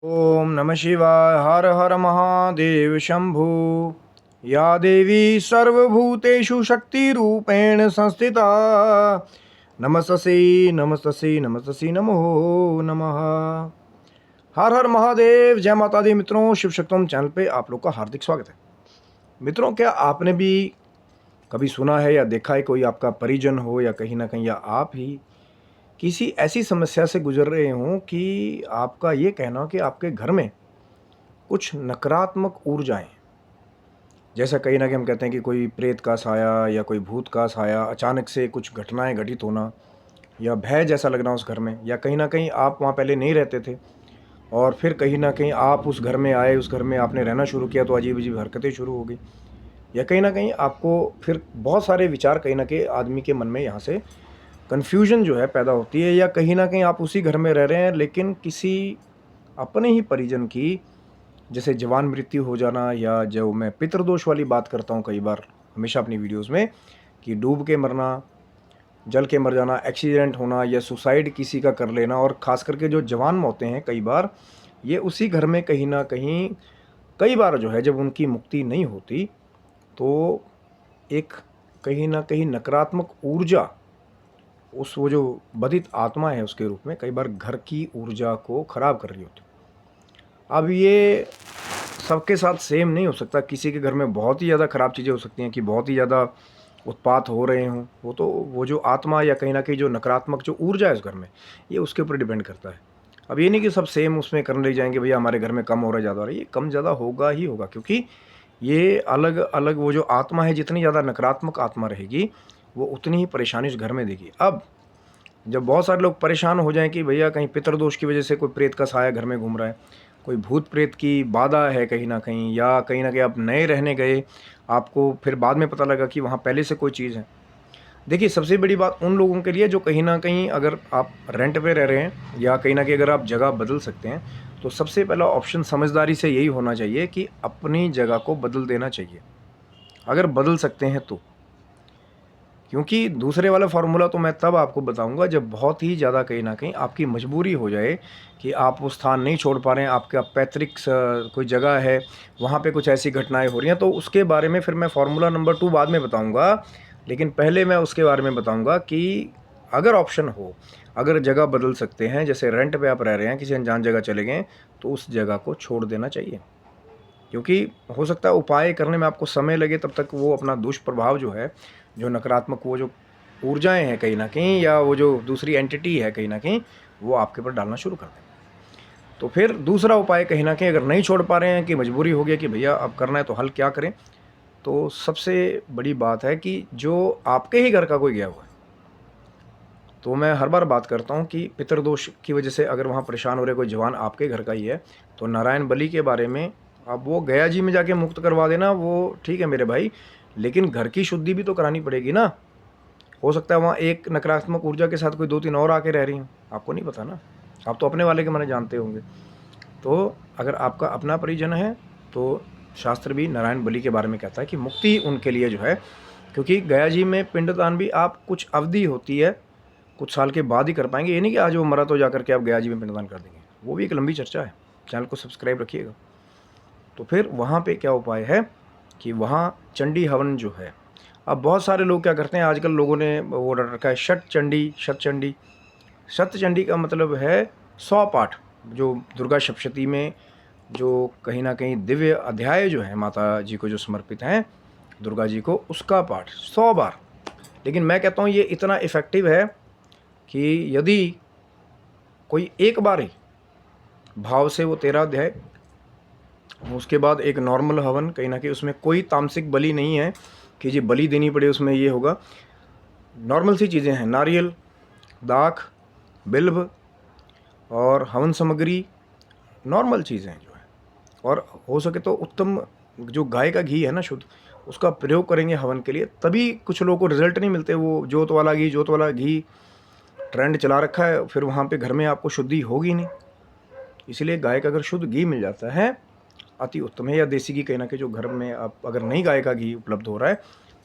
ओम नमः शिवाय। हर हर महादेव शंभु। या देवी सर्वभूतेषु शक्तिरूपेण संस्थिता नमस्तस्यै नमस्तस्यै नमस्तस्यै नमो नमः। हर हर महादेव। जय माता दी। मित्रों, शिव शक्तम चैनल पे आप लोग का हार्दिक स्वागत है। मित्रों, क्या आपने भी कभी सुना है या देखा है कोई आपका परिजन हो या कहीं ना कहीं या आप ही किसी ऐसी समस्या से गुजर रहे हों कि आपका ये कहना हो कि आपके घर में कुछ नकारात्मक ऊर्जाएं, जैसा कहीं ना कहीं हम कहते हैं कि कोई प्रेत का साया या कोई भूत का साया, अचानक से कुछ घटनाएं घटित होना या भय जैसा लगना उस घर में, या कहीं ना कहीं आप वहाँ पहले नहीं रहते थे और फिर कहीं ना कहीं आप उस घर में आए, उस घर में आपने रहना शुरू किया तो अजीब अजीब हरकतें शुरू हो गई, या कहीं ना कहीं आपको फिर बहुत सारे विचार कहीं ना कहीं आदमी के मन में यहाँ से कन्फ्यूजन जो है पैदा होती है, या कहीं ना कहीं आप उसी घर में रह रहे हैं लेकिन किसी अपने ही परिजन की जैसे जवान मृत्यु हो जाना, या जो मैं पितृदोष वाली बात करता हूँ कई बार हमेशा अपनी वीडियोस में, कि डूब के मरना, जल के मर जाना, एक्सीडेंट होना या सुसाइड किसी का कर लेना, और ख़ास करके जो जवान मौतें हैं कई बार ये उसी घर में कहीं ना कहीं कई बार जो है जब उनकी मुक्ति नहीं होती तो एक कहीं ना कहीं नकारात्मक ऊर्जा, उस वो जो बधित आत्मा है उसके रूप में कई बार घर की ऊर्जा को ख़राब कर रही होती। अब ये सबके साथ सेम नहीं हो सकता। किसी के घर में बहुत ही ज़्यादा ख़राब चीज़ें हो सकती हैं कि बहुत ही ज़्यादा उत्पात हो रहे हों, वो तो वो जो आत्मा या कहीं ना कहीं जो नकारात्मक जो ऊर्जा है उस घर में, ये उसके ऊपर डिपेंड करता है। अब ये नहीं कि सब सेम उसमें करने लग जाएंगे, भैया हमारे घर में कम हो रहा है ज़्यादा हो रहा है। ये कम ज़्यादा होगा ही होगा, क्योंकि ये अलग अलग वो जो आत्मा है, जितनी ज़्यादा नकारात्मक आत्मा रहेगी वो उतनी ही परेशानी उस घर में देगी। अब जब बहुत सारे लोग परेशान हो जाएं कि भैया कहीं पितृदोष की वजह से कोई प्रेत का साया घर में घूम रहा है, कोई भूत प्रेत की बाधा है कहीं ना कहीं, या कहीं ना कहीं आप नए रहने गए, आपको फिर बाद में पता लगा कि वहाँ पहले से कोई चीज़ है। देखिए, सबसे बड़ी बात उन लोगों के लिए जो कहीं ना कहीं अगर आप रेंट पे रह रहे हैं या कहीं ना कहीं अगर आप जगह बदल सकते हैं, तो सबसे पहला ऑप्शन समझदारी से यही होना चाहिए कि अपनी जगह को बदल देना चाहिए, अगर बदल सकते हैं तो। क्योंकि दूसरे वाला फार्मूला तो मैं तब आपको बताऊंगा जब बहुत ही ज़्यादा कहीं ना कहीं आपकी मजबूरी हो जाए कि आप वो स्थान नहीं छोड़ पा रहे हैं, आपका पैतृक कोई जगह है, वहाँ पे कुछ ऐसी घटनाएं हो रही हैं, तो उसके बारे में फिर मैं फार्मूला नंबर 2 बाद में बताऊंगा। लेकिन पहले मैं उसके बारे में बताऊंगा कि अगर ऑप्शन हो, अगर जगह बदल सकते हैं, जैसे रेंट पे आप रह रहे हैं, किसी अनजान जगह चले गए, तो उस जगह को छोड़ देना चाहिए। क्योंकि हो सकता है उपाय करने में आपको समय लगे, तब तक वो अपना दुष्प्रभाव जो है, जो नकारात्मक वो जो ऊर्जाएं हैं कहीं ना कहीं, या वो जो दूसरी एंटिटी है कहीं ना कहीं, वो आपके ऊपर डालना शुरू कर दें। तो फिर दूसरा उपाय कहीं ना कहीं अगर नहीं छोड़ पा रहे हैं कि मजबूरी हो गया कि भैया अब करना है तो हल क्या करें, तो सबसे बड़ी बात है कि जो आपके ही घर का कोई गया हुआ है, तो मैं हर बार बात करता हूँ कि पितृदोष की वजह से अगर वहाँ परेशान हो रहे कोई जवान आपके घर का ही है, तो नारायण बलि के बारे में अब वो गया जी में जाके मुक्त करवा देना, वो ठीक है मेरे भाई, लेकिन घर की शुद्धि भी तो करानी पड़ेगी ना। हो सकता है वहाँ एक नकारात्मक ऊर्जा के साथ कोई 2-3 और आके रह रही हूँ, आपको नहीं पता ना। आप तो अपने वाले के माने जानते होंगे। तो अगर आपका अपना परिजन है तो शास्त्र भी नारायण बलि के बारे में कहता है कि मुक्ति उनके लिए जो है, क्योंकि गया जी में पिंडदान भी आप कुछ अवधि होती है, कुछ साल के बाद ही कर पाएंगे। ये नहीं कि आज वो मरा तो जाकर के आप गया जी में पिंडदान कर देंगे, वो भी एक लंबी चर्चा है। चैनल को सब्सक्राइब रखिएगा। तो फिर वहाँ पे क्या उपाय है कि वहाँ चंडी हवन जो है, अब बहुत सारे लोग क्या करते हैं आजकल, लोगों ने वो डर रखा है शत चंडी शत चंडी। शत चंडी का मतलब है 100 पाठ, जो दुर्गा सप्तशती में जो कहीं ना कहीं दिव्य अध्याय जो है माता जी को जो समर्पित हैं, दुर्गा जी को, उसका पाठ 100 बार। लेकिन मैं कहता हूँ ये इतना इफ़ेक्टिव है कि यदि कोई एक बार ही भाव से वो 13 अध्याय, उसके बाद एक नॉर्मल हवन, कहीं ना कहीं उसमें कोई तामसिक बलि नहीं है कि जी बलि देनी पड़े, उसमें ये होगा, नॉर्मल सी चीज़ें हैं, नारियल, दाख, बिल्व और हवन सामग्री, नॉर्मल चीज़ें हैं जो है। और हो सके तो उत्तम जो गाय का घी है ना, शुद्ध, उसका प्रयोग करेंगे हवन के लिए, तभी कुछ लोगों को रिजल्ट नहीं मिलते। वो जोत वाला घी ट्रेंड चला रखा है, फिर वहाँ पे घर में आपको शुद्धि होगी नहीं। इसलिए गाय का अगर शुद्ध घी मिल जाता है अति उत्तम है, या देसी घी कहीं ना कहीं जो घर में आप अगर नहीं गाय का घी उपलब्ध हो रहा है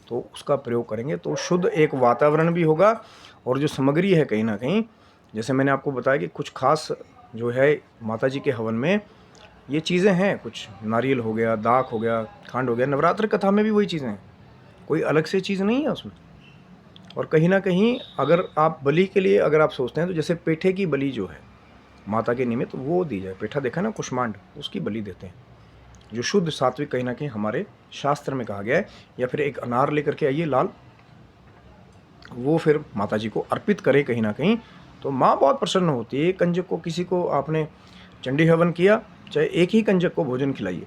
तो उसका प्रयोग करेंगे तो शुद्ध एक वातावरण भी होगा। और जो सामग्री है कहीं ना कहीं, जैसे मैंने आपको बताया कि कुछ खास जो है माता जी के हवन में ये चीज़ें हैं, कुछ नारियल हो गया, दाख हो गया, खंड हो गया। नवरात्र कथा में भी वही चीज़ें हैं, कोई अलग से चीज़ नहीं है उसमें। और कहीं ना कहीं अगर आप बलि के लिए अगर आप सोचते हैं तो जैसे पेठे की बलि जो है माता के निमित्त वो दी जाए। पेठा देखा ना, कुष्मांड, उसकी बलि देते हैं जो शुद्ध सात्विक कहीं ना कहीं हमारे शास्त्र में कहा गया है। या फिर एक अनार लेकर के आइए लाल, वो फिर माता जी को अर्पित करे कहीं ना कहीं, तो माँ बहुत प्रसन्न होती है। एक कंजक को, किसी को आपने चंडी हवन किया, चाहे एक ही कंजक को भोजन खिलाइए,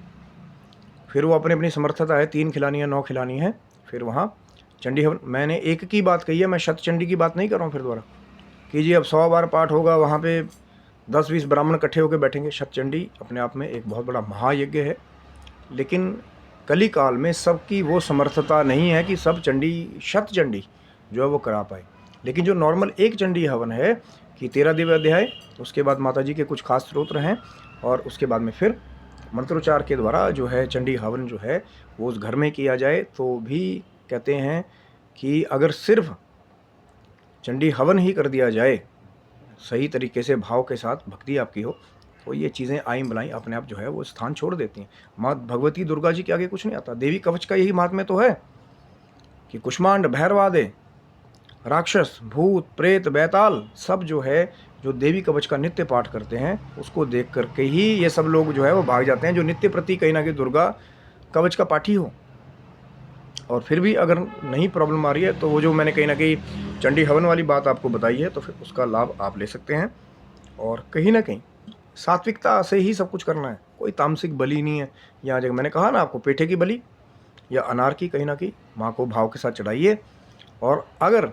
फिर वो अपनी अपनी समर्थता है, 3 खिलानी है, 9 खिलानी है, फिर वहाँ चंडी हवन। मैंने एक की बात कही है, मैं शत चंडी की बात नहीं कर रहा हूँ फिर दोबारा कीजिए। अब 100 बार पाठ होगा, वहाँ पे 10-20 ब्राह्मण इकट्ठे होकर बैठेंगे। शत चंडी अपने आप में एक बहुत बड़ा महायज्ञ है, लेकिन कली काल में सबकी वो समर्थता नहीं है कि सब चंडी, शत चंडी जो है वो करा पाए। लेकिन जो नॉर्मल एक चंडी हवन है कि 13 दिव्य अध्याय, उसके बाद माता जी के कुछ खास स्तोत्र हैं, और उसके बाद में फिर मंत्रोच्चार के द्वारा जो है चंडी हवन जो है वो उस घर में किया जाए, तो भी कहते हैं कि अगर सिर्फ चंडी हवन ही कर दिया जाए सही तरीके से, भाव के साथ भक्ति आपकी हो, तो ये चीज़ें आई बलाई अपने आप जो है वो स्थान छोड़ देती हैं। माँ भगवती दुर्गा जी के आगे कुछ नहीं आता। देवी कवच का यही महात्म्य तो है कि कुष्मांड, भैरवादे, राक्षस, भूत, प्रेत, बैताल सब जो है, जो देवी कवच का नित्य पाठ करते हैं, उसको देख करके ही ये सब लोग जो है वो भाग जाते हैं, जो नित्य प्रति कहीं ना कहीं दुर्गा कवच का पाठी हो। और फिर भी अगर नहीं प्रॉब्लम आ रही है, तो वो जो मैंने कहीं ना कहीं चंडी हवन वाली बात आपको बताई है, तो फिर उसका लाभ आप ले सकते हैं। और कहीं ना कहीं सात्विकता से ही सब कुछ करना है, कोई तामसिक बलि नहीं है। यहाँ जगह मैंने कहा ना आपको, पेठे की बलि या अनार की कहीं ना कहीं माँ को भाव के साथ चढ़ाइए। और अगर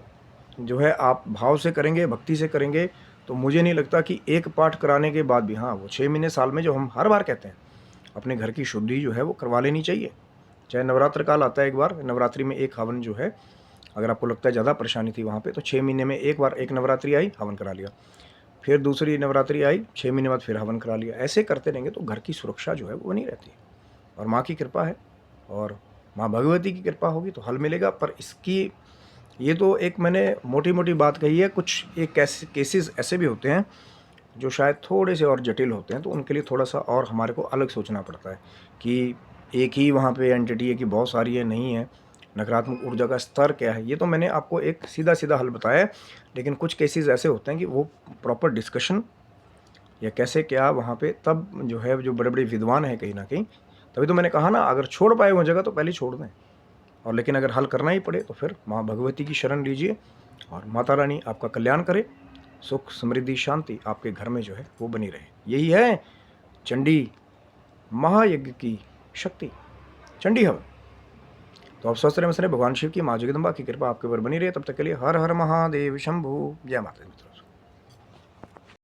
जो है आप भाव से करेंगे, भक्ति से करेंगे, तो मुझे नहीं लगता कि एक पाठ कराने के बाद भी, हाँ वो 6 महीने साल में जो हम हर बार कहते हैं, अपने घर की शुद्धि जो है वो करवा लेनी चाहिए। चाहे नवरात्र काल आता है एक बार, नवरात्रि में एक हवन जो है, अगर आपको लगता है ज़्यादा परेशानी थी वहाँ पे, तो 6 महीने में एक बार, एक नवरात्रि आई हवन करा लिया, फिर दूसरी नवरात्रि आई 6 महीने बाद फिर हवन करा लिया। ऐसे करते रहेंगे तो घर की सुरक्षा जो है वो बनी रहती है, और माँ की कृपा है और माँ भगवती की कृपा होगी तो हल मिलेगा। पर इसकी, ये तो एक मैंने मोटी मोटी बात कही है। कुछ एक केसेस ऐसे भी होते हैं जो शायद थोड़े से और जटिल होते हैं, तो उनके लिए थोड़ा सा और हमारे को अलग सोचना पड़ता है कि एक ही वहाँ पे एंटिटी है कि बहुत सारी है, नहीं है, नकारात्मक ऊर्जा का स्तर क्या है। ये तो मैंने आपको एक सीधा सीधा हल बताया है, लेकिन कुछ केसेस ऐसे होते हैं कि वो प्रॉपर डिस्कशन या कैसे क्या वहाँ पे, तब जो है जो बड़े बड़े विद्वान हैं कहीं ना कहीं, तभी तो मैंने कहा ना, अगर छोड़ पाए वो जगह तो पहले छोड़ दें। और लेकिन अगर हल करना ही पड़े तो फिर माँ भगवती की शरण लीजिए, और माता रानी आपका कल्याण करे, सुख समृद्धि शांति आपके घर में जो है वो बनी रहे। यही है चंडी महायज्ञ की शक्ति, चंडी हवन। तो आप स्वस्थ रहे, मस्त रहे, भगवान शिव की, माँ जगदम्बा की कृपा आपके ऊपर बनी रहे। तब तक के लिए हर हर महादेव शंभु, जय माता दी मित्रों।